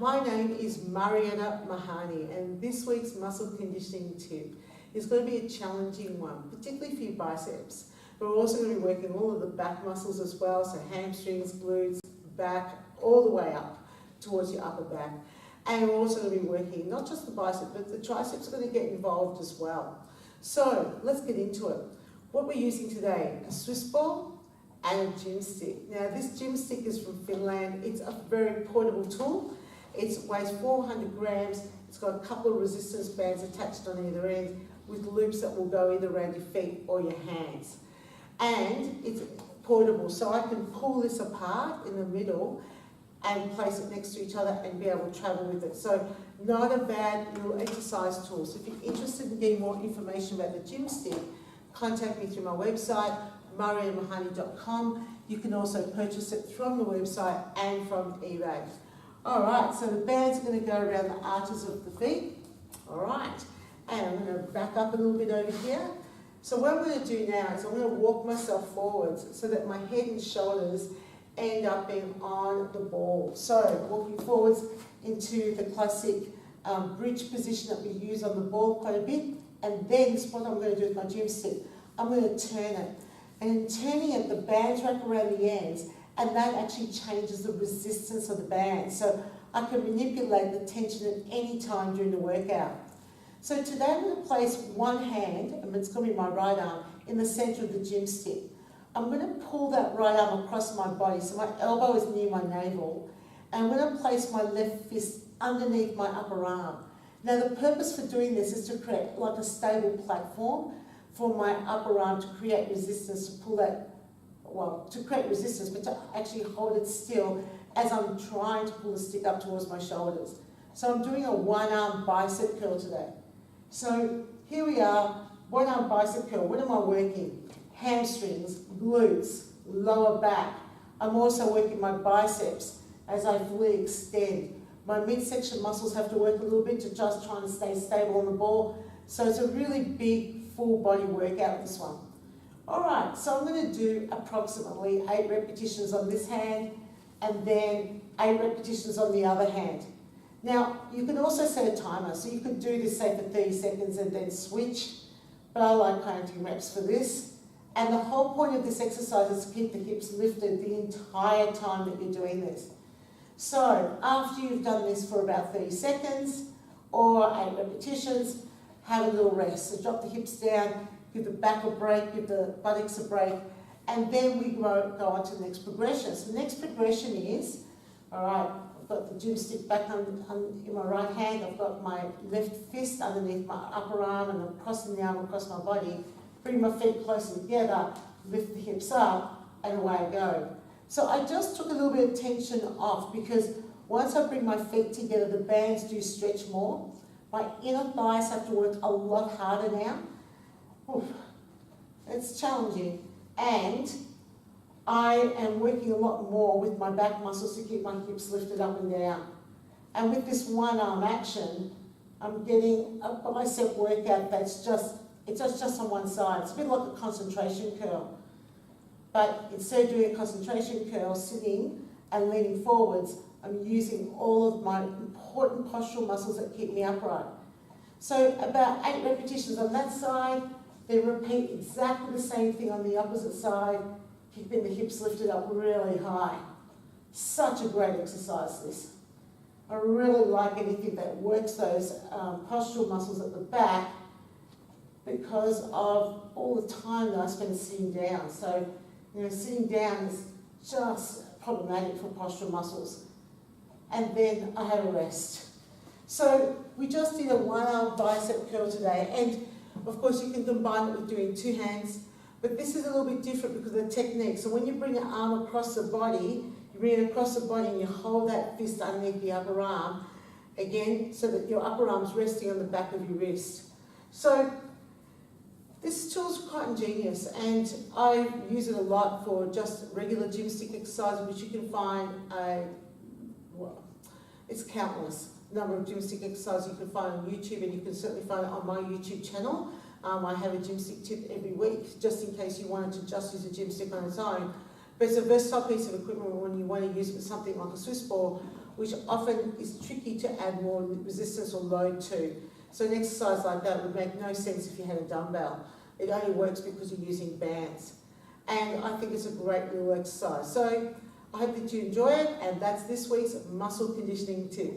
my name is Marietta Mehanni, and this week's muscle conditioning tip is going to be a challenging one, particularly for your biceps. But we're also going to be working all of the back muscles as well, so hamstrings, glutes, back, all the way up towards your upper back. And we're also going to be working not just the bicep, but the triceps are going to get involved as well. So let's get into it. What we're using today, a Swiss ball and a gym stick. Now this gym stick is from Finland. It's a very portable tool. It weighs 400 grams. It's got a couple of resistance bands attached on either end with loops that will go either around your feet or your hands. And it's portable, so I can pull this apart in the middle and place it next to each other and be able to travel with it. So not a bad little exercise tool. So if you're interested in getting more information about the gym stick, contact me through my website, mariettamehanni.com. You can also purchase it from the website and from eBay. All right, so the band's going to go around the arches of the feet. All right, and I'm going to back up a little bit over here. So what I'm going to do now is I'm going to walk myself forwards so that my head and shoulders end up being on the ball. So walking forwards into the classic bridge position that we use on the ball quite a bit. And then this is what I'm going to do with my gym stick. I'm going to turn it. And in turning it, the bands wrap around the ends, and that actually changes the resistance of the band. So I can manipulate the tension at any time during the workout. So today I'm going to place one hand, and it's going to be my right arm, in the center of the gym stick. I'm going to pull that right arm across my body, so my elbow is near my navel, and I'm going to place my left fist underneath my upper arm. Now the purpose for doing this is to create like a stable platform for my upper arm to create resistance, to pull that, well, to create resistance, but to actually hold it still as I'm trying to pull the stick up towards my shoulders. So I'm doing a one-arm bicep curl today. So here we are, one-arm bicep curl. What am I working? Hamstrings, glutes, lower back. I'm also working my biceps as I fully extend. My midsection muscles have to work a little bit to just try and stay stable on the ball. So it's a really big full body workout, this one. All right, so I'm going to do approximately 8 repetitions on this hand and then 8 repetitions on the other hand. Now, you can also set a timer, so you could do this, say, for 30 seconds and then switch, but I like counting reps for this. And the whole point of this exercise is to keep the hips lifted the entire time that you're doing this. So, after you've done this for about 30 seconds or 8 repetitions, have a little rest. So drop the hips down, give the back a break, give the buttocks a break, and then we go on to the next progression. So the next progression is, all right, I've got the gym stick back in my right hand, I've got my left fist underneath my upper arm, and I'm crossing the arm across my body, bring my feet closer together, lift the hips up, and away I go. So I just took a little bit of tension off because once I bring my feet together, the bands do stretch more. My inner thighs have to work a lot harder now. Oof, it's challenging. And I am working a lot more with my back muscles to keep my hips lifted up and down. And with this one arm action, I'm getting a bicep workout that's just on one side. It's a bit like a concentration curl. But instead of doing a concentration curl, sitting and leaning forwards, I'm using all of my important postural muscles that keep me upright. So about 8 repetitions on that side, then repeat exactly the same thing on the opposite side, keeping the hips lifted up really high. Such a great exercise, this. I really like anything that works those postural muscles at the back because of all the time that I spend sitting down. So, you know, sitting down is just problematic for postural muscles. And then I have a rest. So we just did a one-arm bicep curl today, and of course you can combine it with doing 2 hands, but this is a little bit different because of the technique. So when you bring your arm across the body, you bring it across the body and you hold that fist underneath the upper arm, again, so that your upper arm's resting on the back of your wrist. So this tool's quite ingenious, and I use it a lot for just regular gym stick exercises, which you can find it's countless number of gym stick exercises you can find on YouTube, and you can certainly find it on my YouTube channel. I have a gym stick tip every week, just in case you wanted to just use a gym stick on its own. But it's a versatile piece of equipment when you want to use it with something like a Swiss ball which often is tricky to add more resistance or load to. So an exercise like that would make no sense if you had a dumbbell. It only works because you're using bands. And I think it's a great little exercise. So I hope that you enjoy it, and that's this week's muscle conditioning tip.